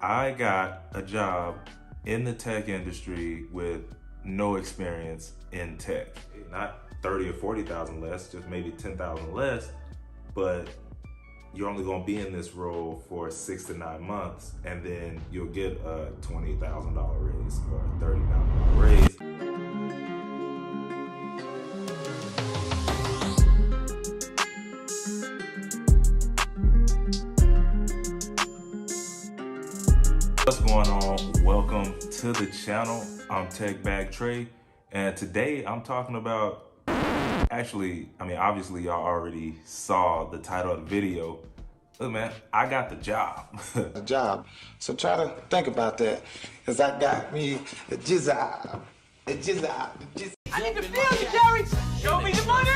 I got a job in the tech industry with no experience in tech. Not 30 or 40,000 less, just maybe 10,000 less, but you're only gonna be in this role for 6 to 9 months, and then you'll get a $20,000 raise or a $30,000 raise. What's going on? Welcome to the channel. I'm Tech Bag Trey, and today I'm talking about, obviously y'all already saw the title of the video. Look, man, I got the job. A job. So try to think about that, because I got me a job. I need to feel you, Jerry. Show me the money.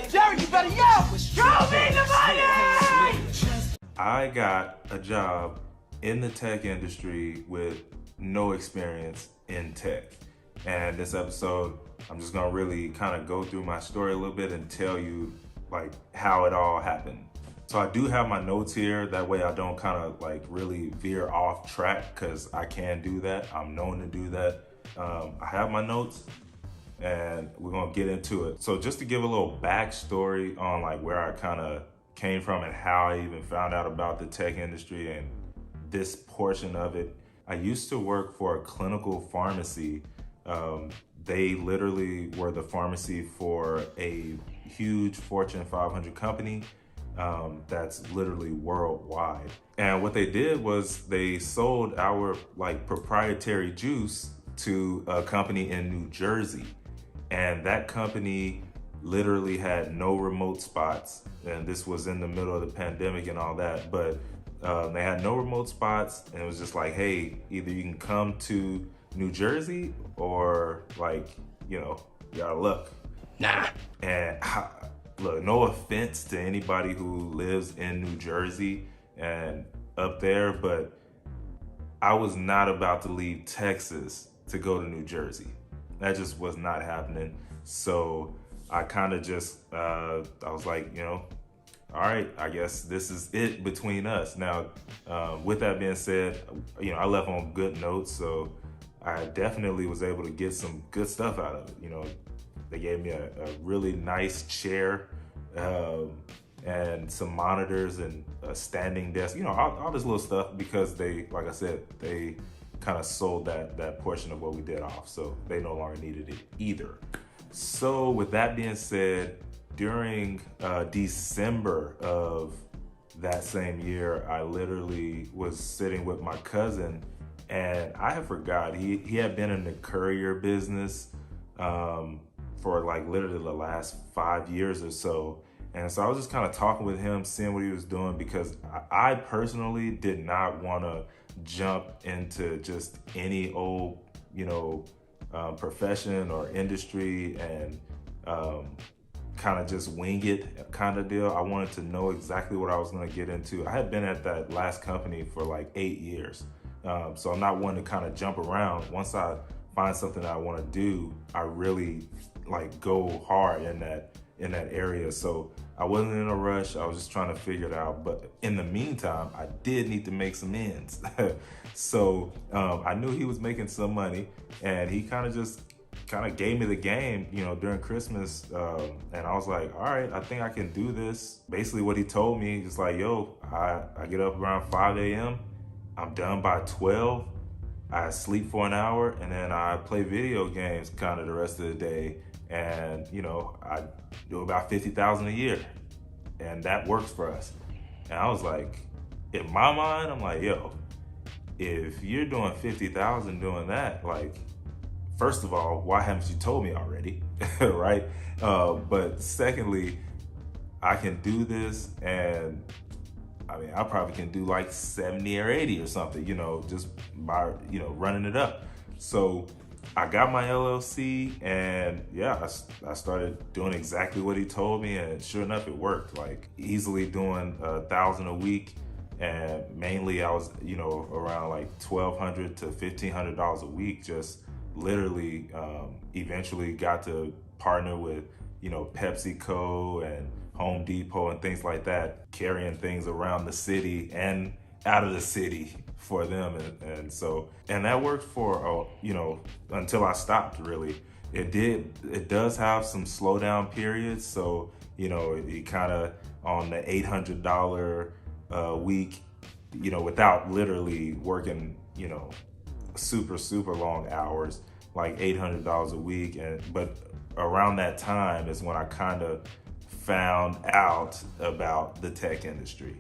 Jerry, you better yell. Show me the money. I got a job in the tech industry with no experience in tech. And this episode, I'm just gonna really kind of go through my story a little bit and tell you like how it all happened. So I do have my notes here, that way I don't kind of like really veer off track, because I can do that. I'm known to do that. I have my notes and we're gonna get into it. So just to give a little backstory on like where I kind of came from and how I even found out about the tech industry and this portion of it. I used to work for a clinical pharmacy. They literally were the pharmacy for a huge Fortune 500 company that's literally worldwide. And what they did was they sold our like proprietary juice to a company in New Jersey. And that company literally had no remote spots. And this was in the middle of the pandemic and all that, but they had no remote spots, and it was just like, hey, either you can come to New Jersey or like, you know, you gotta look. Nah. And look, no offense to anybody who lives in New Jersey and up there, but I was not about to leave Texas to go to New Jersey. That just was not happening. So I kind of just, I was like, you know, all right, I guess this is it between us. Now, with that being said, you know, I left on good notes, so I definitely was able to get some good stuff out of it. You know, they gave me a really nice chair and some monitors and a standing desk, you know, all this little stuff, because they, like I said, they kind of sold that portion of what we did off, so they no longer needed it either. So with that being said, during December of that same year, I literally was sitting with my cousin, and I had forgot, he had been in the courier business for like literally the last 5 years or so. And so I was just kind of talking with him, seeing what he was doing, because I personally did not want to jump into just any old, you know, profession or industry and kind of just wing it kind of deal. I wanted to know exactly what I was going to get into. I had been at that last company for like 8 years. So I'm not one to kind of jump around. Once I find something that I want to do, I really like go hard in that area. So I wasn't in a rush. I was just trying to figure it out. But in the meantime, I did need to make some ends. So I knew he was making some money, and he kind of gave me the game, you know, during Christmas. And I was like, all right, I think I can do this. Basically what he told me is like, yo, I get up around 5 a.m. I'm done by 12. I sleep for an hour, and then I play video games kind of the rest of the day. And, you know, I do about 50,000 a year, and that works for us. And I was like, in my mind, I'm like, yo, if you're doing 50,000 doing that, like, first of all, why haven't you told me already, right? But secondly, I can do this, and I mean, I probably can do like 70 or 80 or something, you know, just by, you know, running it up. So I got my LLC, and yeah, I started doing exactly what he told me, and sure enough, it worked. Like easily doing 1,000 a week, and mainly I was, you know, around like $1,200 to $1,500 a week. Just literally, eventually got to partner with, you know, PepsiCo and Home Depot and things like that, carrying things around the city and out of the city for them. And that worked for, until I stopped really. It does have some slowdown periods. So, it kind of on the $800 a week, without literally working, super long hours, like $800 a week. But around that time is when I kind of found out about the tech industry.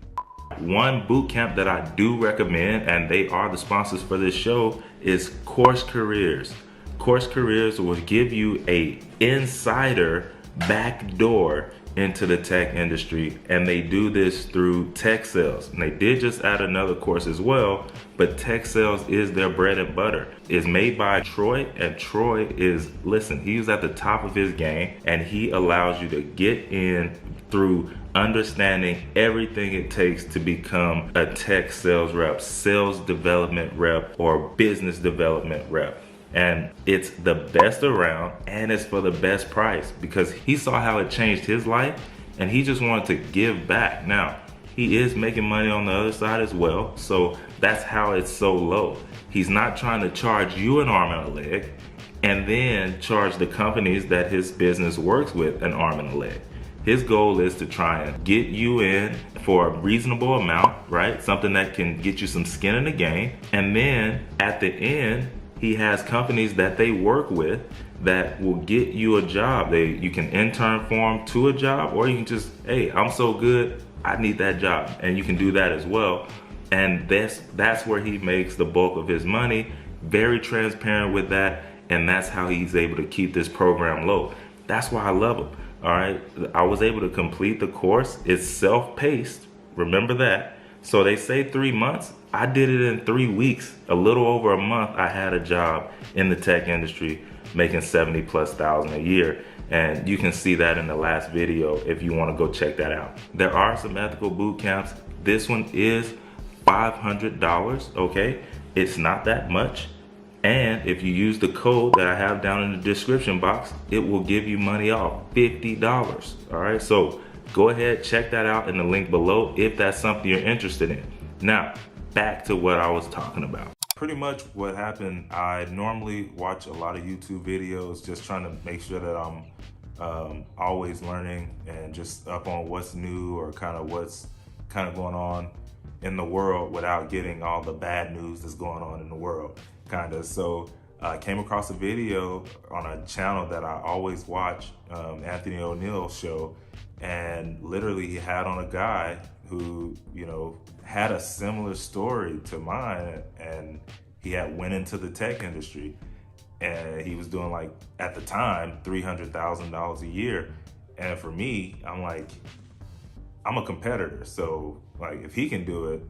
One boot camp that I do recommend, and they are the sponsors for this show, is Course Careers. Course Careers will give you a insider back door into the tech industry, and they do this through tech sales. And they did just add another course as well, but tech sales is their bread and butter. It's made by Trey, and Trey is, listen, he's at the top of his game, and he allows you to get in through understanding everything it takes to become a tech sales rep, sales development rep, or business development rep. And it's the best around, and it's for the best price, because he saw how it changed his life and he just wanted to give back. Now, he is making money on the other side as well, so that's how it's so low. He's not trying to charge you an arm and a leg and then charge the companies that his business works with an arm and a leg. His goal is to try and get you in for a reasonable amount, right? Something that can get you some skin in the game. And then at the end, he has companies that they work with that will get you a job. You can intern for them to a job, or you can just, hey, I'm so good, I need that job. And you can do that as well. And that's where he makes the bulk of his money. Very transparent with that. And that's how he's able to keep this program low. That's why I love him. All right, I was able to complete the course. It's self-paced, remember that. So they say 3 months. I did it in 3 weeks. A little over a month, I had a job in the tech industry making $70,000+ a year. And you can see that in the last video if you want to go check that out. There are some ethical boot camps. This one is $500, okay? It's not that much. And if you use the code that I have down in the description box, it will give you money off, $50. All right, so go ahead, check that out in the link below if that's something you're interested in. Now, back to what I was talking about. Pretty much what happened, I normally watch a lot of YouTube videos, just trying to make sure that I'm always learning and just up on what's new or kind of what's kind of going on in the world without getting all the bad news that's going on in the world. So I came across a video on a channel that I always watch, Anthony O'Neill's show, and literally he had on a guy who, had a similar story to mine, and he had went into the tech industry, and he was doing, like, at the time, $300,000 a year. And for me, I'm like, I'm a competitor, so like if he can do it,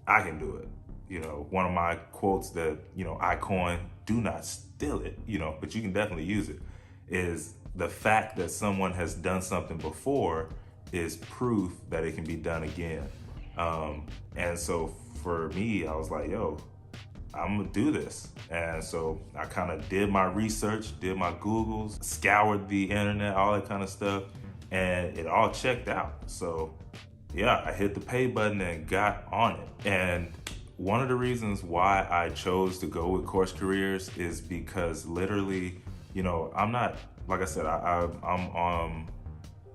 I can do it. One of my quotes that, I coined, do not steal it, but you can definitely use it, is the fact that someone has done something before is proof that it can be done again. And so for me, I was like, yo, I'm gonna do this. And so I kind of did my research, did my Googles, scoured the internet, all that kind of stuff, and it all checked out. So yeah, I hit the pay button and got on it. And one of the reasons why I chose to go with Course Careers is because literally, I'm not, like I said, I'm on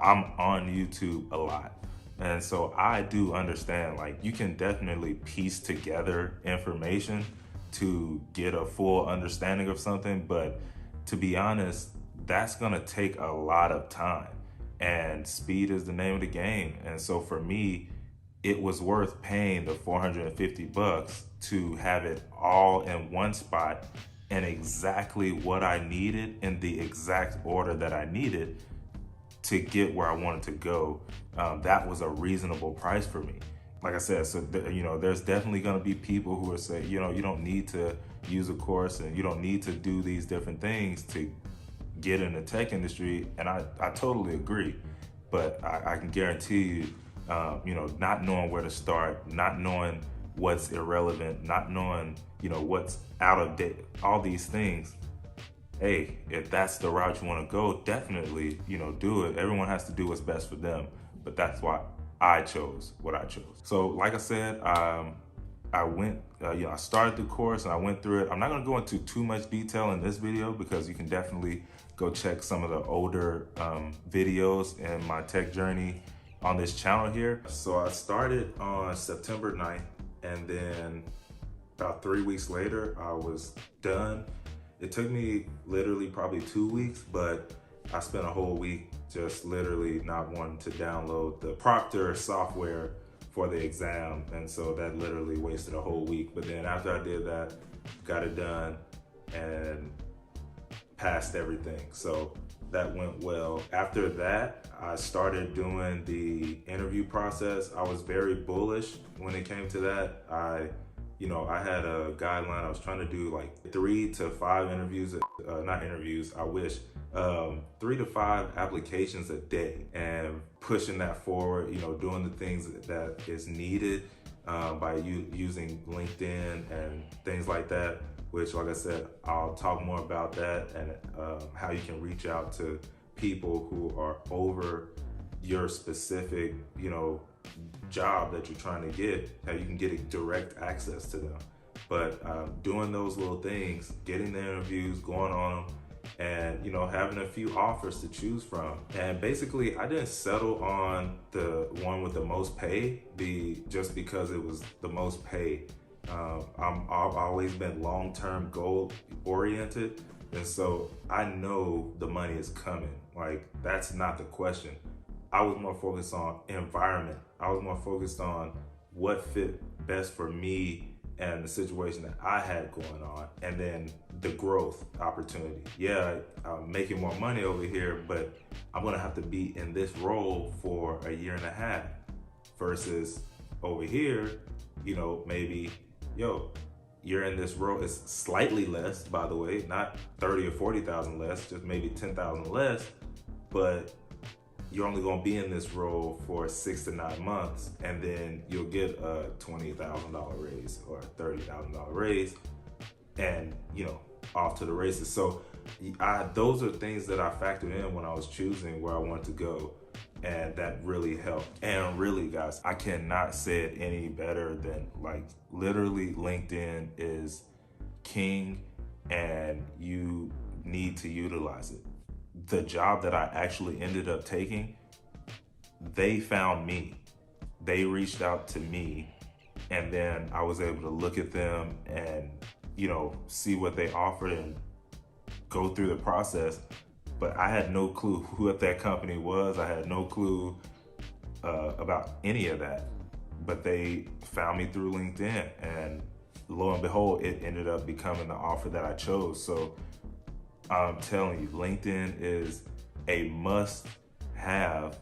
YouTube a lot. And so I do understand, like, you can definitely piece together information to get a full understanding of something. But to be honest, that's gonna take a lot of time, and speed is the name of the game. And so for me, it was worth paying the $450 to have it all in one spot and exactly what I needed in the exact order that I needed to get where I wanted to go. That was a reasonable price for me. Like I said, so there's definitely gonna be people who are saying, you don't need to use a course and you don't need to do these different things to get in the tech industry. And I totally agree, but I can guarantee you, not knowing where to start, not knowing what's irrelevant, not knowing, what's out of date, all these things. Hey, if that's the route you want to go, definitely, do it. Everyone has to do what's best for them, but that's why I chose what I chose. So like I said, I went, I started the course and I went through it. I'm not gonna go into too much detail in this video because you can definitely go check some of the older videos in my tech journey on this channel here. So I started on September 9th, and then about 3 weeks later, I was done. It took me literally probably 2 weeks, but I spent a whole week just literally not wanting to download the Proctor software for the exam. And so that literally wasted a whole week. But then after I did that, got it done and passed everything. So that went well. After that, I started doing the interview process. I was very bullish when it came to that. I had a guideline. I was trying to do like 3 to 5 interviews, not interviews, I wish, 3 to 5 applications a day, and pushing that forward, doing the things that is needed by using LinkedIn and things like that, which, like I said, I'll talk more about that and how you can reach out to people who are over your specific, job that you're trying to get, how you can get direct access to them. But doing those little things, getting the interviews, going on them, and having a few offers to choose from. And basically, I didn't settle on the one with the most pay just because it was the most pay. I've always been long-term goal oriented, and so I know the money is coming. Like, that's not the question. I was more focused on environment. I was more focused on what fit best for me and the situation that I had going on, and then the growth opportunity. Yeah, I'm making more money over here, but I'm gonna have to be in this role for 1.5 years versus over here, maybe, you're in this role. It's slightly less, by the way, not 30 or 40,000 less, just maybe 10,000 less, but you're only gonna be in this role for 6 to 9 months, and then you'll get a $20,000 raise or a $30,000 raise, and off to the races. So those are things that I factored in when I was choosing where I want to go, and that really helped. And really, guys, I cannot say it any better than, like, literally LinkedIn is king, and you need to utilize it. The job that I actually ended up taking, they found me. They reached out to me, and then I was able to look at them and, see what they offered and go through the process. But I had no clue who that company was. I had no clue about any of that. But they found me through LinkedIn, and lo and behold, it ended up becoming the offer that I chose. So I'm telling you, LinkedIn is a must-have,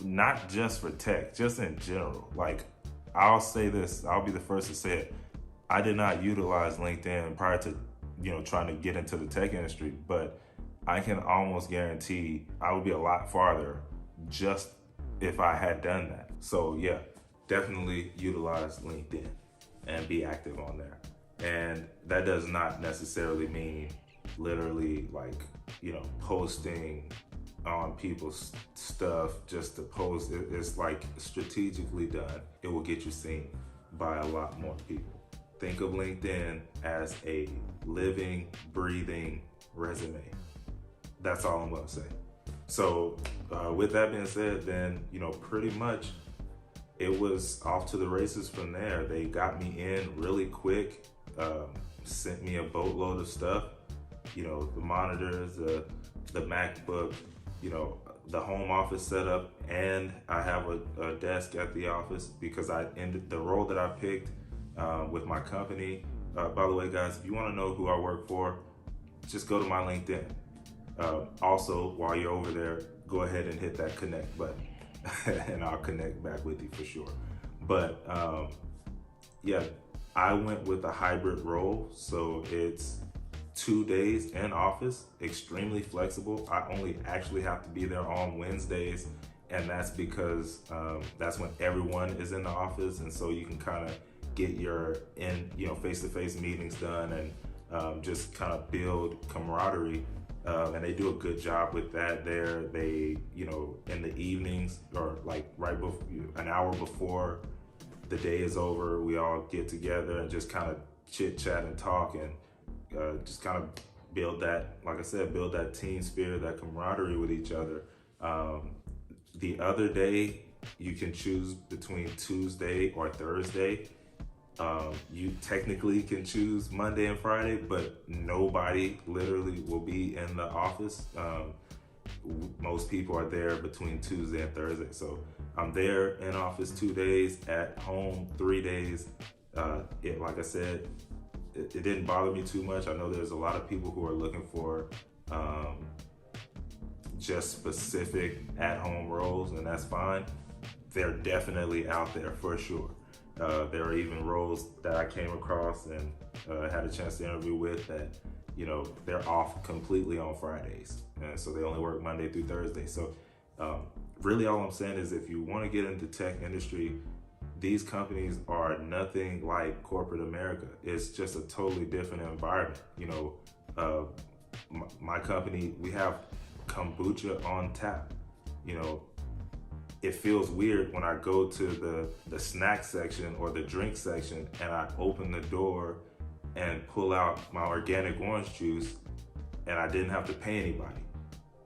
not just for tech, just in general. Like, I'll say this, I'll be the first to say it. I did not utilize LinkedIn prior to, trying to get into the tech industry, but I can almost guarantee I would be a lot farther just if I had done that. So yeah, definitely utilize LinkedIn and be active on there. And that does not necessarily mean literally like, posting on people's stuff just to post. It's like strategically done. It will get you seen by a lot more people. Think of LinkedIn as a living, breathing resume. That's all I'm gonna say. So with that being said, then, pretty much it was off to the races from there. They got me in really quick, sent me a boatload of stuff. The monitors, the MacBook, the home office setup, and I have a desk at the office because I ended the role that I picked with my company. By the way, guys, if you want to know who I work for, just go to my LinkedIn. Also, while you're over there, go ahead and hit that connect button and I'll connect back with you for sure. But yeah, I went with a hybrid role. So it's 2 days in office, extremely flexible. I only actually have to be there on Wednesdays, and that's because that's when everyone is in the office, and so you can kind of get your face-to-face meetings done and just kind of build camaraderie. And they do a good job with that there. They, in the evenings or like right before, an hour before the day is over, we all get together and just kind of chit chat and talk, and just kind of build that, like I said, build that team spirit, that camaraderie with each other. The other day, you can choose between Tuesday or Thursday. You technically can choose Monday and Friday, but nobody literally will be in the office. Most people are there between Tuesday and Thursday. So I'm there in office 2 days, at home 3 days. Like I said, it didn't bother me too much. I know there's a lot of people who are looking for just specific at-home roles, and that's fine. They're definitely out there for sure. There are even roles that I came across and had a chance to interview with that, you know, they're off completely on Fridays. And so they only work Monday through Thursday. So really all I'm saying is, if you want to get into tech industry, these companies are nothing like corporate America. It's just a totally different environment. You know, my company, we have kombucha on tap. You know, it feels weird when I go to the snack section or the drink section and I open the door and pull out my organic orange juice and I didn't have to pay anybody.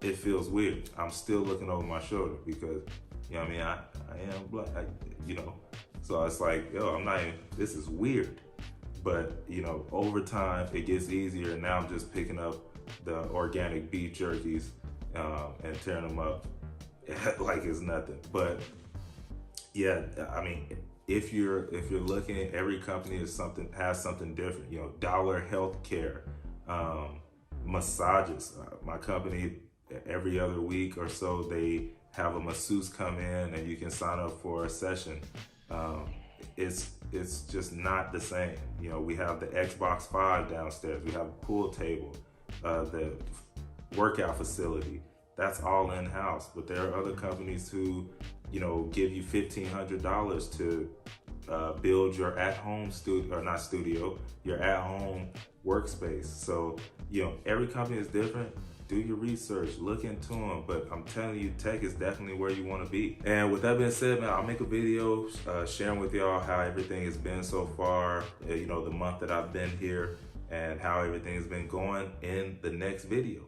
It feels weird. I'm still looking over my shoulder because, you know what I mean, I am black, you know. So it's like, yo, I'm not even, this is weird. But, you know, over time, it gets easier. And now I'm just picking up the organic beef jerkies and tearing them up like it's nothing. But yeah, I mean, if you're looking, every company has something different. You know, dollar healthcare, massages. My company, every other week or so, they have a masseuse come in and you can sign up for a session. It's just not the same. You know, we have the Xbox 5 downstairs. We have a pool table, the workout facility. That's all in-house. But there are other companies who, you know, give you $1,500 to build your at-home studio, or not studio, your at-home workspace. So, you know, every company is different. Do your research, look into them, but I'm telling you, tech is definitely where you want to be. And with that being said, man, I'll make a video sharing with y'all how everything has been so far, you know, the month that I've been here and how everything has been going in the next video.